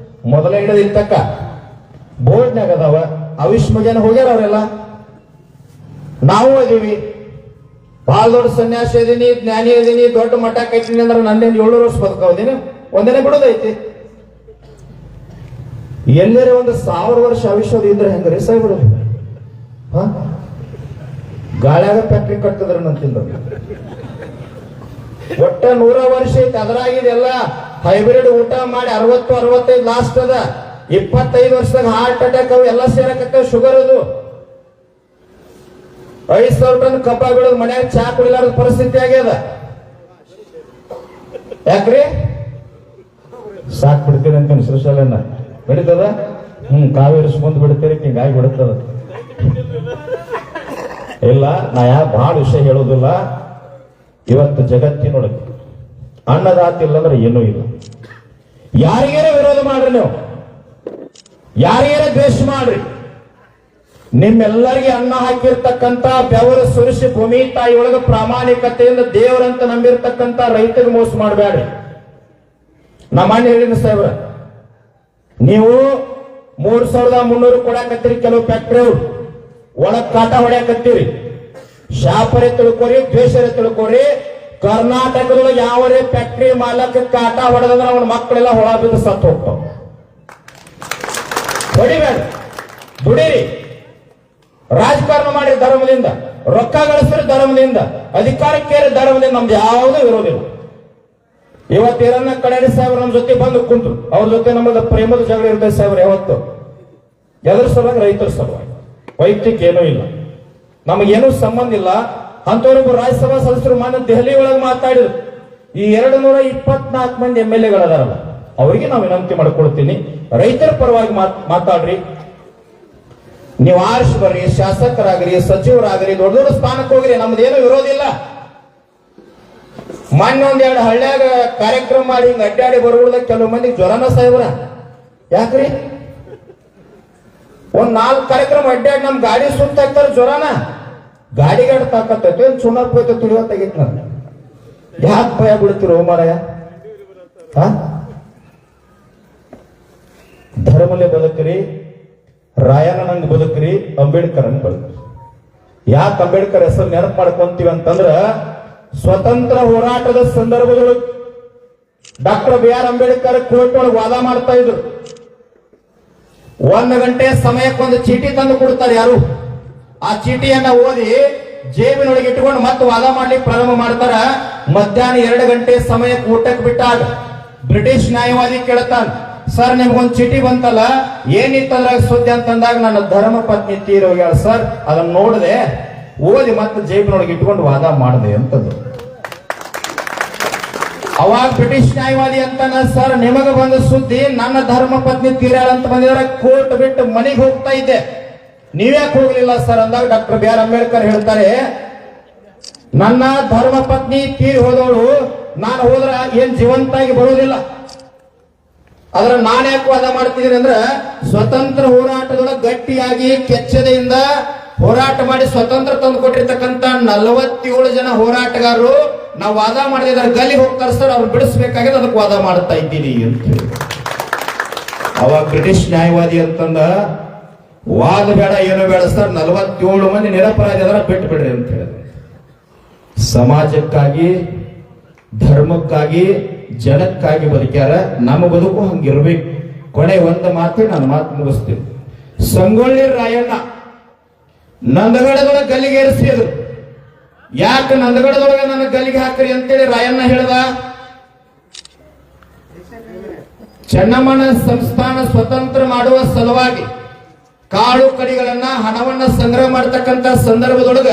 ಮೊದಲ ಹಿಡಿದ ಇರ್ತಕ್ಕ ಬೋರ್ಡ್ನಾಗ ಅದಾವ. ಅವಿಶ್ವ ಜನ ಹೋಗ್ಯಾರ ಅವರೆಲ್ಲ. ನಾವು ಅದೀವಿ. ಬಹಳ ದೊಡ್ಡ ಸನ್ಯಾಸಿ ಇದೀನಿ, ಜ್ಞಾನಿ ಇದೀನಿ, ದೊಡ್ಡ ಮಠ ಕೈತೀನಿ ಅಂದ್ರೆ ನಂದೇನು 700 ವರ್ಷ ಬದುಕೋದಿನಿ, ಒಂದೇನೆ ಬಿಡೋದೈತಿ. ಎಲ್ಲರೇ ಒಂದು 1000 ವರ್ಷ ಆಯುಷ್ಯದ ಇದ್ರೆ ಹೆಂಗ್ರಿ ಸೈ ಬಿಡೋದು? ಗಾಳ್ಯಾಗ ಫ್ಯಾಕ್ಟ್ರಿ ಕಟ್ಟಿದ್ರ ನಂತಿಂದ ಒಟ್ಟ 100 ವರ್ಷ ಐತಿ. ಅದರಾಗಿದೆಲ್ಲ ಹೈಬ್ರಿಡ್ ಊಟ ಮಾಡಿ 60-65 ಲಾಸ್ಟ್ ಅದ. 25 ವರ್ಷದಾಗ ಹಾರ್ಟ್ ಅಟ್ಯಾಕ್ ಅವು ಎಲ್ಲ ಸೇರಕತ್ತ. ಶುಗರ್ ಅದು 5,000 ಟನ್ ಕಬ್ಬ ಬಿಡೋದು ಮನ್ಯಾಗ ಚಾ ಕುಡಿಲಾರದ ಪರಿಸ್ಥಿತಿ ಆಗ್ಯದ. ಯಾಕ್ರಿ ಸಾಕ್ ಬಿಡ್ತೀರಿ ಅಂತ ಸೃಶಾಲನ್ನ ನಡೀತದ. ಕಾವೇರಿ ಮುಂದ್ ಬಿಡ್ತೀರಿ ಹಿಂಗಾಗಿ ಬಿಡುತ್ತದ. ಇಲ್ಲ ನಾ ಬಹಳ ವಿಷಯ ಹೇಳೋದಿಲ್ಲ. ಇವತ್ತು ಜಗತ್ತಿನೊಳಗೆ ಅನ್ನದಾತ ಇಲ್ಲ ಅಂದ್ರೆ ಏನೂ ಇಲ್ಲ. ಯಾರಿಗೇನೆ ವಿರೋಧ ಮಾಡ್ರಿ, ನೀವು ಯಾರಿಗೇನೆ ದ್ವೇಷ ಮಾಡ್ರಿ. ನಿಮ್ಮೆಲ್ಲರಿಗೆ ಅನ್ನ ಹಾಕಿರ್ತಕ್ಕಂತ ಬೆವರು ಸುರಿಸಿ ಭೂಮಿ ತಾಯಿ ಒಳಗೆ ಪ್ರಾಮಾಣಿಕತೆಯಿಂದ ದೇವರಂತ ನಂಬಿರ್ತಕ್ಕಂತ ರೈತರಿಗೆ ಮೋಸ ಮಾಡಬೇಡ್ರಿ. ನಮ್ಮ ಅಣ್ಣ ಹೇಳಿದ ಸಾಹೇಬ್ರ, ನೀವು 3,300 ಕೊಡಾಕತ್ತೀರಿ ಕೆಲವು ಫ್ಯಾಕ್ಟ್ರಿ ಅವ್ರು, ಒಳಗ್ ಕಾಟ ಹೊಡ್ಯಾಕತ್ತೀರಿ. ಶಾಪರೇ ತಿಳ್ಕೊರಿ, ದ್ವೇಷರೇ ತಿಳ್ಕೊರಿ. ಕರ್ನಾಟಕದೊಳಗೆ ಯಾವರೇ ಫ್ಯಾಕ್ಟ್ರಿ ಮಾಲಕ ಕಾಟ ಹೊಡೆದಂದ್ರೆ ಅವನ ಮಕ್ಕಳೆಲ್ಲ ಹೊಳ ಬಿದ್ದು ಸತ್ತು ಹೋಗ್ತಾವ. ಹೊಡಿಬೇಡ, ದುಡೀರಿ. ರಾಜಕಾರಣ ಮಾಡಿ ಧರ್ಮದಿಂದ, ರೊಕ್ಕ ಗಳಿಸಿದ್ರೆ ಧರ್ಮದಿಂದ, ಅಧಿಕಾರಕ್ಕೇರಿ ಧರ್ಮದಿಂದ. ನಮ್ದು ಯಾವುದೂ ವಿರೋಧಿಲ್ಲ. ಇವತ್ತು ಹಿರಣ್ಣ ಕಡೇರಿ ಸಾಹೇಬ್ರು ನಮ್ಮ ಜೊತೆ ಬಂದು ಕುಂತ್ರು. ಅವ್ರ ಜೊತೆ ನಮ್ಮದು ಪ್ರೇಮದ ಜಗಳ ಇರ್ತದೆ ಸಾಹೇಬ್ರು. ಯಾವತ್ತು ಎದ್ರ ಸಲುವಾಗಿ? ರೈತರ ಸಲುವಾಗಿ. ವೈಯಕ್ತಿಕ ಏನೂ ಇಲ್ಲ, ನಮಗೇನೂ ಸಂಬಂಧ ಇಲ್ಲ. ಅಂತವ್ರೊಬ್ಬ ರಾಜ್ಯಸಭಾ ಸದಸ್ಯರು ಮಾನ್ಯ ದೆಹಲಿ ಒಳಗೆ ಮಾತಾಡಿದ್ರು. ಈ 224 ಮಂದಿ MLA ಗಳದಾರಲ್ಲ, ಅವರಿಗೆ ನಾವು ವಿನಂತಿ ಮಾಡ್ಕೊಳ್ತೀನಿ, ರೈತರ ಪರವಾಗಿ ಮಾತಾಡ್ರಿ. ನೀವು ಆರಿಸಿ ಬರ್ರಿ, ಶಾಸಕರಾಗ್ರಿ, ಸಚಿವರಾಗ್ರಿ, ದೊಡ್ಡ ದೊಡ್ಡ ಸ್ಥಾನಕ್ಕೆ ಹೋಗ್ರಿ. ನಮ್ದೇನು ವಿರೋಧ ಇಲ್ಲ. ಮೊನ್ನೆ 1-2 ಹಳ್ಳ್ಯಾಗ ಕಾರ್ಯಕ್ರಮ ಮಾಡಿ ಹಿಂಗ ಅಡ್ಡಾಡಿ ಬರುವುದ ಕೆಲವು ಮಂದಿ ಜ್ವರನ ಸಾಹೇಬ್ರ. ಯಾಕ್ರಿ? 1-4 ಕಾರ್ಯಕ್ರಮ ಅಡ್ಡಾಡಿ ನಮ್ ಗಾಡಿ ಸುತ್ತ ಹಾಕ್ತಾರ ಜ್ವರನ. ಗಾಡಿಗಾಡ ತಾಕತ್ತೈತೆ ಏನ್ ಸುಣ್ಣಕ್ಕೆ ಹೋಯ್ತು ತಿಳಿವತ್ತಾಗಿತ್ತು. ನಾನು ಯಾಕೆ ಭಯ ಬಿಡ್ತಿರೋ ಮಾರಾಯ? ಧರ್ಮಲೆ ಬದುಕ್ರಿ, ರಾಯಣ್ಣನಂಗ್ ಬದುಕ್ರಿ, ಅಂಬೇಡ್ಕರ್ ಹಂಗ್ ಬದುಕ್ರಿ. ಯಾಕೆ ಅಂಬೇಡ್ಕರ್ ಹೆಸರು ನೆನಪು ಮಾಡ್ಕೊಂತೀವಿ ಅಂತಂದ್ರ, ಸ್ವತಂತ್ರ ಹೋರಾಟದ ಸಂದರ್ಭದೊಳಗೆ ಡಾಕ್ಟರ್ BR ಅಂಬೇಡ್ಕರ್ ಕೋರ್ಟ್ ಒಳಗೆ ವಾದ ಮಾಡ್ತಾ ಇದ್ರು. 1 ಗಂಟೆ ಸಮಯಕ್ಕೊಂದು ಚೀಟಿ ತಂದು ಕೊಡ್ತಾರೆ ಯಾರು. ಆ ಚೀಟಿಯನ್ನ ಓದಿ ಜೇಬಿನೊಳಗೆ ಇಟ್ಕೊಂಡು ಮತ್ತೆ ವಾದ ಮಾಡ್ಲಿಕ್ಕೆ ಪ್ರಾರಂಭ ಮಾಡ್ತಾರ. ಮಧ್ಯಾಹ್ನ 2 ಗಂಟೆ ಸಮಯಕ್ಕೆ ಊಟಕ್ಕೆ ಬಿಟ್ಟಾಗ ಬ್ರಿಟಿಷ್ ನ್ಯಾಯವಾದಿ ಕೇಳ್ತಾನ, ಸರ್ ನಿಮ್ಗೊಂದು ಚೀಟಿ ಬಂತಲ್ಲ, ಏನಿತ್ತಂದ್ರ ಸುದ್ದಿ ಅಂತಂದಾಗ ನನ್ನ ಧರ್ಮ ಪತ್ನಿ ತೀರಿ ಹೋಗ್ಯಾಳ ಸರ್, ಅದನ್ನ ನೋಡದೆ ಓದಿ ಮತ್ತೆ ಜೇಬಿನೊಳಗೆ ಇಟ್ಕೊಂಡು ವಾದ ಮಾಡಿದೆ ಅಂತದ್ದು. ಅವಾಗ ಬ್ರಿಟಿಷ್ ನ್ಯಾಯವಾದಿ ಅಂತಾನ, ಸರ್ ನಿಮಗ ಬಂದ ಸುದ್ದಿ ನನ್ನ ಧರ್ಮ ಪತ್ನಿ ತೀರ್ಯಾಳ ಅಂತ ಬಂದಿದ್ದಾರೆ, ಕೋರ್ಟ್ ಬಿಟ್ಟು ಮನೆಗೆ ಹೋಗ್ತಾ ಇದ್ದೆ, ನೀವ್ಯಾಕೆ ಹೋಗ್ಲಿಲ್ಲ ಸರ್ ಅಂದಾಗ ಡಾಕ್ಟರ್ ಬಿ ಆರ್ ಅಂಬೇಡ್ಕರ್ ಹೇಳ್ತಾರೆ, ನನ್ನ ಧರ್ಮ ಪತ್ನಿ ತೀರಿ ಹೋದವಳು ನಾನು ಹೋದ್ರ ಏನ್ ಜೀವಂತಾಗಿ ಬರೋದಿಲ್ಲ. ಆದ್ರ ನಾನು ಯಾಕೆ ವಾದ ಮಾಡ್ತಿದ್ದೀನಿ ಅಂದ್ರೆ, ಸ್ವತಂತ್ರ ಹೋರಾಟದೊಳಗೆ ಗಟ್ಟಿಯಾಗಿ ಕೆಚ್ಚದೆಯಿಂದ ಹೋರಾಟ ಮಾಡಿ ಸ್ವತಂತ್ರ ತಂದು ಕೊಟ್ಟಿರ್ತಕ್ಕಂಥ 47 ಜನ ಹೋರಾಟಗಾರರು ನಾವು ವಾದ ಮಾಡಿದ್ರೆ ಗಲ್ಲಿ ಹೋಗ್ತಾರೆ ಸರ್, ಅವ್ರು ಬಿಡಿಸ್ಬೇಕಾಗಿದೆ, ಅದಕ್ಕೆ ವಾದ ಮಾಡ್ತಾ ಇದ್ದೀನಿ ಅಂತ ಹೇಳಿ. ಅವಾಗ ಬ್ರಿಟಿಷ್ ನ್ಯಾಯವಾದಿ ಅಂತಂದ, ವಾದ ಬೇಡ ಏನು ಬೇಡ ಸರ್, 47 ಮಂದಿ ನಿರಪರಾಧಿ ಅದರ ಬಿಟ್ಟು ಬಿಡ್ರಿ ಅಂತ ಹೇಳಿದ್ರು. ಸಮಾಜಕ್ಕಾಗಿ ಧರ್ಮಕ್ಕಾಗಿ ಜನಕ್ಕಾಗಿ ಬದುಕ್ಯಾರ, ನಮ್ಮ ಬದುಕು ಹಂಗಿರ್ಬೇಕು. ಕೊನೆ ಒಂದು ಮಾತು, ನಾನು ಮಾತು ಮುಗಿಸ್ತೀನಿ. ಸಂಗೊಳ್ಳಿ ರಾಯಣ್ಣ ನಂದಗಡದೊಳಗೆ ಗಲ್ಲಿಗೆ ಏರಿಸಿದ್ರು. ಯಾಕೆ ನಂದಗಡದೊಳಗೆ ನನ್ನ ಗಲ್ಲಿಗೆ ಹಾಕ್ರಿ ಅಂತೇಳಿ ರಾಯಣ್ಣ ಹೇಳ್ದ? ಚೆನ್ನಮ್ಮನ ಸಂಸ್ಥಾನ ಸ್ವತಂತ್ರ ಮಾಡುವ ಸಲುವಾಗಿ ಕಾಳು ಕಡಿಗಳನ್ನ ಹಣವನ್ನ ಸಂಗ್ರಹ ಮಾಡತಕ್ಕಂತ ಸಂದರ್ಭದೊಳಗ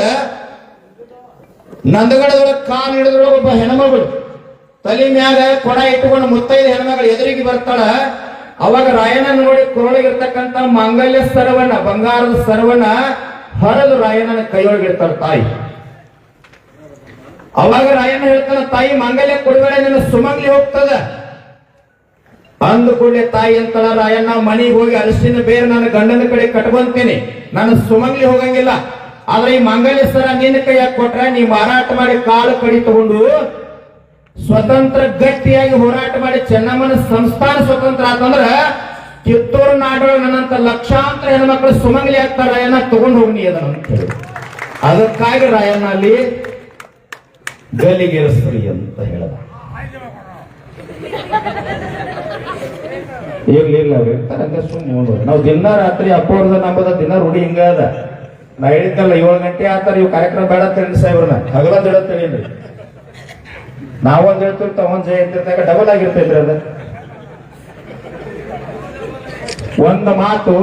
ನಂದಗಡದೊಳಗೆ ಕಾಲು ಹಿಡಿದ್ರೊಳಗೆ ಒಬ್ಬ ಹೆಣ್ಮಗಳು ತಲೆ ಮ್ಯಾಗ ಕೊಡ ಇಟ್ಟುಕೊಂಡು ಮುತ್ತೈದ ಹೆಣ್ಮಗಳು ಎದುರಿಗೆ ಬರ್ತಾಳ. ಅವಾಗ ರಾಯಣ್ಣ ನೋಡಿ ಕೊರಳಿಗಿರ್ತಕ್ಕಂಥ ಮಾಂಗಲ್ಯ ಸರವನ್ನ, ಬಂಗಾರದ ಸರವನ್ನ ಹೊರದು ರಾಯಣ್ಣನ ಕೈಯೊಳಗಿರ್ತಾಳ ತಾಯಿ. ಅವಾಗ ರಾಯಣ್ಣ ಹೇಳ್ತಾನ, ತಾಯಿ ಮಾಂಗಲ್ಯ ಕೊಡಬೇಡ, ನಿನ್ನ ಸುಮಂಗ್ಲಿ ಹೋಗ್ತದ ಅಂದ ಕೂಡಲೇ ತಾಯಿ ಅಂತಾಳ, ರಾಯಣ್ಣ ಮನೆಗೆ ಹೋಗಿ ಅರಿಶಿನ ಬೇರೆ ನನ್ನ ಗಂಡನ ಕಡೆ ಕಟ್ಕೊಂತೀನಿ, ನನ್ನ ಸುಮಂಗ್ಲಿ ಹೋಗಂಗಿಲ್ಲ. ಆದ್ರೆ ಈ ಮಾಂಗಲ್ಯ ಸರ ನಿನ್ನ ಕೈಯಾಗ ಕೊಟ್ರ ನೀ ಮಾರಾಟ ಮಾಡಿ ಕಾಳು ಕಡಿ ತಗೊಂಡು ಸ್ವತಂತ್ರ ಗಟ್ಟಿಯಾಗಿ ಹೋರಾಟ ಮಾಡಿ ಚೆನ್ನಮ್ಮನ ಸಂಸ್ಥಾನ ಸ್ವತಂತ್ರ ಆತಂದ್ರ ಕಿತ್ತೂರು ನಾಡೊಳಗೆ ನನ್ನಂತ ಲಕ್ಷಾಂತರ ಹೆಣ್ಮಕ್ಳು ಸುಮಂಗಲಿ ಆಗ್ತಾರ, ರಾಯಣ್ಣ ತಗೊಂಡು ಹೋಗ್ನಿ ಅದನ್ನ ಅಂತ ಹೇಳಿ. ಅದಕ್ಕಾಗಿ ರಾಯಣ್ಣ ಅಲ್ಲಿ ಗಲ್ಲಿಗೇರಿಸ್ರಿ ಅಂತ ಹೇಳದ. ಇರ್ಲಿಲ್ಲ ಸುಮ್ಮನೆ ನಾವು ದಿನ ರಾತ್ರಿ ಅಪ್ಪವ್ರದ ನಂಬದ ದಿನ ರೂಢಿ ಹಿಂಗ ಅದ. ನಾ ಹೇಳಿದ್ದಲ್ಲ 7 ಗಂಟೆ ಆತರ ಇವ್ ಕಾರ್ಯಕ್ರಮ ಬೇಡ ತಿಳಿಸಿ ಸಾಹೇಬ್ರನ್ನ ಹಗಲೊಂದ್ ಹೇಳತ್ತೇಳಿ. ನಾವೊಂದ್ ಹೇಳ್ತಿರ್ತಾವ, ಒಂದ್ ಜಯಂತಿರ್ತಾಗ ಡಬಲ್ ಆಗಿರ್ತೈತ್ರಿ ಅದ. ಒಂದು ಮಾತು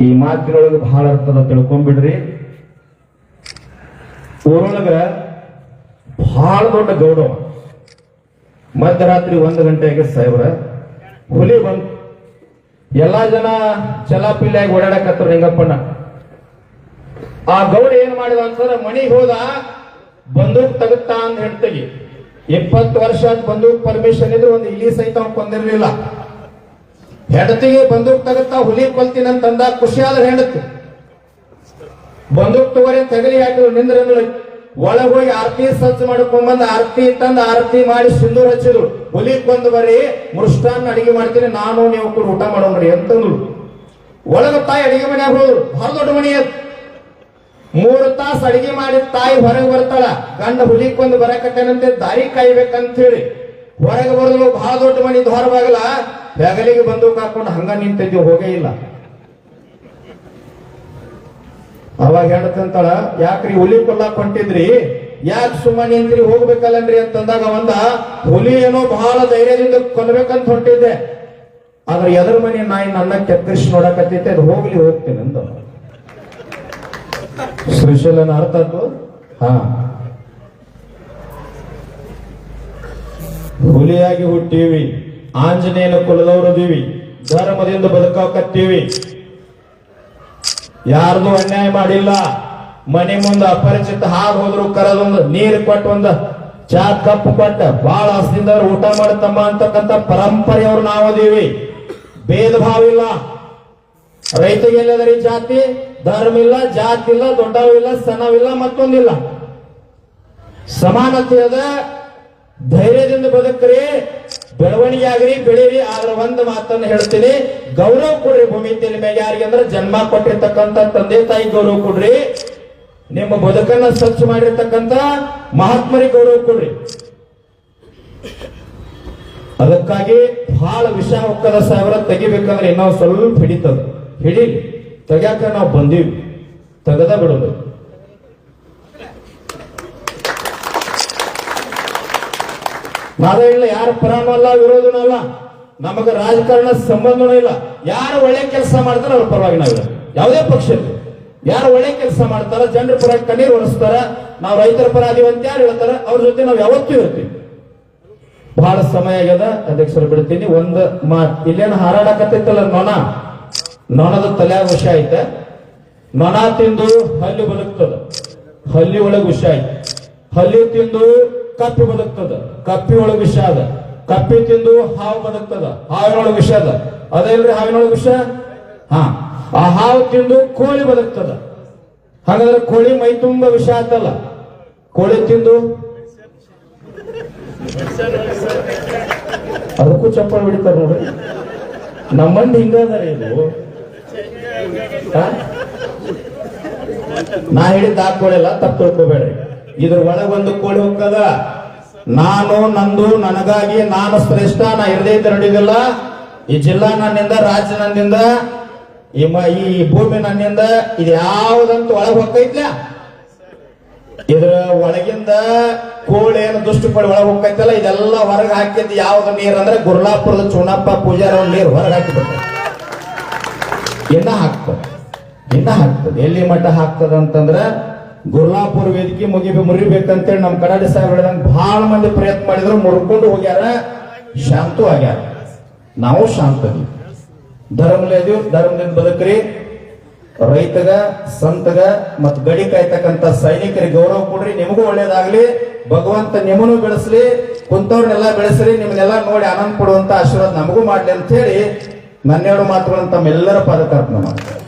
ಈ ಮಾತಿನೊಳಗೆ ಬಹಳ ಅರ್ಥದ ತಿಳ್ಕೊಂಡ್ಬಿಡ್ರಿ. ಊರೊಳಗ ಬಹಳ ದೊಡ್ಡ ಗೌರವ. ಮಧ್ಯರಾತ್ರಿ 1 ಗಂಟೆಗೆ ಸಾಹೇಬ್ರ ಹುಲಿ ಬಂತು. ಎಲ್ಲಾ ಜನ ಚಲಾಪಿಲ್ಲಿಯಾಗಿ ಓಡಾಡಕತ್ತರು ಲಿಂಗಪ್ಪಣ್ಣ. ಆ ಗೌಡ ಏನ್ ಮಾಡಿದ ಅಂತಂದ್ರೆ, ಮನಿಗೆ ಹೋದ, ಬಂದೂಕ್ ತಗುತ್ತಾ ಅಂತ ಹೇಳ್ತೀವಿ. 20 ವರ್ಷ ಬಂದೂಕ್ ಪರ್ಮಿಷನ್ ಇದ್ರು ಒಂದು ಇಲಿ ಸಹಿತ ಕೊಂದಿರ್ಲಿಲ್ಲ. ಹೆಂಡತಿಗೆ ಬಂದೂಕ್ ತಗುತ್ತಾ ಹುಲಿ ಕೊಲ್ತೀನಿ ಅಂತಂದ. ಖುಷಿ ಆದ್ರೆ ಹೆಂಡತಿ ಬಂದೂಕ್ ತಗೋರಿ ತಗಲಿ ಹಾಕಿದ್ರು. ನಿಂದ್ರಂದ್ರೆ ಒಳಗೆ ಹೋಗಿ ಆರತಿ ಸಜ್ಜು ಮಾಡ್ಕೊಂಡ್ಬಂದ್ ಆರತಿ ತಂದು ಆರತಿ ಮಾಡಿ ಸಿಂಧೂರ್ ಹಚ್ಚಿದ್ರು. ಹುಲಿ ಕೊಂದು ಬರೀ ಮೃಷ್ಟಾನ್ನ ಅಡಿಗೆ ಮಾಡ್ತೀನಿ, ನಾನು ನೀವು ಕೂಡ ಊಟ ಮಾಡೋಣ್ರಿ ಅಂತಂದ್ರು. ಒಳಗ ತಾಯಿ ಅಡಿಗೆ ಮನೆಯಾಗ ಹೋದ್ರು. ಬಹಳ ದೊಡ್ಡ ಮನೆ ಅದು. 3 ತಾಸು ಅಡಿಗೆ ಮಾಡಿ ತಾಯಿ ಹೊರಗೆ ಬರ್ತಾಳ. ಗಂಡ ಹುಲಿ ಕೊಂದು ಬರಕತ್ತೇನಂತೆ, ದಾರಿ ಕಾಯ್ಬೇಕಂತ ಹೇಳಿ ಹೊರಗೆ ಬರೋದು. ಬಹಳ ದೊಡ್ಡ ಮನೆ ಹೊರಬಾಗಲ ಹೆಗಲಿಗೆ ಬಂದೂಕ್ ಹಾಕೊಂಡು ಹಂಗ ನಿಂತಿದ್ವಿ, ಹೋಗೇ ಇಲ್ಲ. ಅವಾಗ ಹೇಳ್ತಂತಾಳ, ಯಾಕ್ರಿ ಹುಲಿ ಕೊಲ್ಲಾಕ್ ಹೊಂಟಿದ್ರಿ, ಯಾಕೆ ಸುಮ್ಮನೆ ನಿಂತ್ರಿ, ಹೋಗ್ಬೇಕಲ್ಲನ್ರಿ ಅಂತಂದಾಗ ಒಂದ ಹುಲಿ ಏನೋ ಬಹಳ ಧೈರ್ಯದಿಂದ ಕೊಲ್ಬೇಕಂತ ಹೊಂಟಿದ್ದೆ, ಆದ್ರೆ ಎದುರು ಮನೆ ನಾಯಿ ನನ್ನ ಕೆತ್ತರಿಸಿ ನೋಡಕತ್ತೈತೆ, ಅದು ಹೋಗ್ತೀನಿ ಅಂದ. ಶ್ರೀಶೈಲನ ಅರ್ಥ ಅದು. ಹುಲಿಯಾಗಿ ಹುಟ್ಟೀವಿ, ಆಂಜನೇಯನ ಕುಲದವರದೀವಿ, ಧರ್ಮದಿಂದ ಬದುಕಾಕತ್ತೀವಿ, ಯಾರ್ದು ಅನ್ಯಾಯ ಮಾಡಿಲ್ಲ. ಮನೆ ಮುಂದೆ ಅಪರಿಚಿತ ಹಾಗೆ ಹೋದ್ರು ಕರದೊಂದು ನೀರು ಕೊಟ್ಟು ಒಂದು ಚಾ ಕಪ್ಪು ಕೊಟ್ಟ ಬಹಳ ಹಸದಿಂದ ಊಟ ಮಾಡತಮ್ಮ ಅಂತಕ್ಕಂಥ ಪರಂಪರೆಯವರು ನಾವದೀವಿ. ಭೇದ ಭಾವ ಇಲ್ಲ. ರೈತಗೆ ಎಲ್ಲದರಿ ಜಾತಿ ಧರ್ಮ ಇಲ್ಲ, ಜಾತಿ ಇಲ್ಲ, ದೊಡ್ಡವಿಲ್ಲ, ಸಣ್ಣವಿಲ್ಲ, ಮತ್ತೊಂದಿಲ್ಲ. ಸಮಾನತೆ ಅದ. ಧೈರ್ಯದಿಂದ ಬದುಕ್ರಿ, ಬೆಳವಣಿಗೆ ಆಗ್ರಿ, ಬೆಳೀರಿ. ಆದ್ರೆ ಒಂದು ಮಾತನ್ನು ಹೇಳ್ತೀನಿ, ಗೌರವ ಕೊಡ್ರಿ ಭೂಮಿ ತೆಲಿ ಮೇಲೆ. ಯಾರಿಗೆ ಅಂದ್ರೆ ಜನ್ಮ ಕೊಟ್ಟಿರ್ತಕ್ಕಂಥ ತಂದೆ ತಾಯಿ ಗೌರವ ಕೊಡ್ರಿ. ನಿಮ್ಮ ಬದುಕನ್ನ ಸ್ವಚ್ಛ ಮಾಡಿರ್ತಕ್ಕಂಥ ಮಹಾತ್ಮರಿಗೆ ಗೌರವ ಕೊಡ್ರಿ. ಅದಕ್ಕಾಗಿ ಬಹಳ ವಿಷಯ ಹೊಕ್ಕದ ಸಾವಿರ ತೆಗಿಬೇಕಂದ್ರೆ ಇನ್ನೂ ಸ್ವಲ್ಪ ಹಿಡಿತದ. ಹಿಡೀಲಿ, ತೆಗ್ಯಾಕ ನಾವು ಬಂದೀವಿ, ತೆಗದ ಬಿಡೋದು. ನಾವೇ ಇಲ್ಲ, ಯಾರ ಪರನೂ ಅಲ್ಲ, ವಿರೋಧನೂ ಅಲ್ಲ, ನಮಗ ರಾಜಕಾರಣ ಸಂಬಂಧನೂ ಇಲ್ಲ. ಯಾರು ಒಳ್ಳೆ ಕೆಲಸ ಮಾಡ್ತಾರ ಅವ್ರ ಪರವಾಗಿ ನಾವಿಲ್ಲ. ಯಾವುದೇ ಪಕ್ಷ ಯಾರು ಒಳ್ಳೆ ಕೆಲಸ ಮಾಡ್ತಾರ, ಜನರ ಪರವಾಗಿ ಕಣ್ಣೀರು ಒರೆಸ್ತಾರ, ನಾವು ರೈತರ ಪರ ಅದೀವಿ ಅಂತ ಯಾರು ಹೇಳ್ತಾರ, ಅವ್ರ ಜೊತೆ ನಾವು ಯಾವತ್ತೂ ಇರ್ತೀವಿ. ಬಹಳ ಸಮಯ ಆಗ್ಯದ, ಅಧ್ಯಕ್ಷರು ಬಿಡ್ತೀನಿ. ಒಂದು ಮಾತು, ಇಲ್ಲೇನು ಹಾರಾಡಕತ್ತೈತಲ್ಲ ನೋನ, ನೊಣದ ತಲೆಯಾಗ ವಿಷ ಐತೆ. ನೊಣ ತಿಂದು ಹಲ್ಲಿ ಬದುಕ್ತದ, ಹಲ್ಲಿ ಒಳಗೆ ವಿಷ ಐತೆ. ಹಲ್ಲಿ ತಿಂದು ಕಪ್ಪಿ ಬದುಕ್ತದ, ಕಪ್ಪಿ ಒಳಗೆ ವಿಷ ಅದ. ಕಪ್ಪಿ ತಿಂದು ಹಾವು ಬದುಕ್ತದ, ಹಾವಿನೊಳಗೆ ವಿಷ ಅದ. ಅದೇ ಇಲ್ರಿ ಹಾವಿನೊಳಗೆ ವಿಷ. ಹಾ, ಆ ಹಾವು ತಿಂದು ಕೋಳಿ ಬದುಕ್ತದ. ಹಾಗಾದ್ರೆ ಕೋಳಿ ಮೈ ತುಂಬಾ ವಿಷ ಆತಲ್ಲ, ಕೋಳಿ ತಿಂದು ಅದಕ್ಕೂ ಚಪ್ಪಲ್ ಬಿಡ್ತಾರ ನೋಡ್ರಿ. ನಮ್ಮಂದು ಹಿಂಗಾದ್ರೆ ಇದು ನಾ ಹೇಳಿದ ಆ ಕೋಳಿ ಎಲ್ಲ ತಪ್ಪು ತಿಳ್ಕೋಬೇಡ್ರಿ. ಇದ್ರ ಒಳಗೆ ಒಂದು ಕೋಳಿ ಹೋಗ್ತದ. ನಾನು ನಂದು ನನಗಾಗಿ ನಾನು ಶ್ರೇಷ್ಠ, ನಾ ಇರದೇ ನಡೆಯುದಿಲ್ಲ. ಈ ಜಿಲ್ಲಾ ನನ್ನಿಂದ, ರಾಜ್ಯ ನನ್ನಿಂದ, ಈ ಭೂಮಿ ನನ್ನಿಂದ, ಇದು ಯಾವುದಂತ ಒಳಗೆ ಹೋಗ್ತೈತ್ಲ. ಇದ್ರ ಒಳಗಿಂದ ಕೋಳಿ ಏನು ದುಷ್ಟು ಕೋಳಿ ಒಳಗೆ ಹೋಗ್ತೈತಲ್ಲ, ಇದೆಲ್ಲ ಹೊರಗೆ ಹಾಕಿದ್ ಯಾವ್ದು ನೀರ್ ಅಂದ್ರೆ ಗುರ್ಲಾಪುರದ ಚುಣಪ್ಪ ಪೂಜಾರ ನೀರು ಹೊರಗೆ ಹಾಕಿಬಿಡ್ತಾರೆ. ಇನ್ನ ಹಾಕ್ತದೆ ಎಲ್ಲಿ ಮಟ್ಟ ಹಾಕ್ತದ ಅಂತಂದ್ರ ಗುರ್ಲಾಪುರ ವೇದಿಕೆ ಮುರಿಬೇಕಂತೇಳಿ ನಮ್ ಕಡಾಡಿ ಸಾಹೇಬ್ ಹೇಳಿದಂಗ ಬಹಳ ಮಂದಿ ಪ್ರಯತ್ನ ಮಾಡಿದ್ರು, ಮುರ್ಕೊಂಡು ಹೋಗ್ಯಾರ, ಶಾಂತು ಆಗ್ಯಾರ. ನಾವು ಶಾಂತದಿ ಧರ್ಮಲೇದಿವ್, ಧರ್ಮದಿಂದ ಬದುಕ್ರಿ. ರೈತಗ, ಸಂತಗ ಮತ್ ಗಡಿ ಕಾಯ್ತಕ್ಕಂತ ಸೈನಿಕರಿಗೆ ಗೌರವ ಕೊಡ್ರಿ. ನಿಮಗೂ ಒಳ್ಳೇದಾಗ್ಲಿ, ಭಗವಂತ ನಿಮ್ಮನ್ನು ಬೆಳೆಸ್ಲಿ, ಕುಂತವ್ರನ್ನೆಲ್ಲ ಬೆಳೆಸ್ರಿ, ನಿಮ್ಮನ್ನೆಲ್ಲ ನೋಡಿ ಆನಂದ ಪಡುವಂತ ಆಶೀರ್ವಾದ ನಮಗೂ ಮಾಡ್ಲಿ ಅಂತ ಹೇಳಿ ನನ್ನೆರಡು ಮಾತುಗಳನ್ನು ತಮ್ಮೆಲ್ಲರ ಪಾದಕಾರ್ಪಣೆ ಮಾಡ್ತಾರೆ.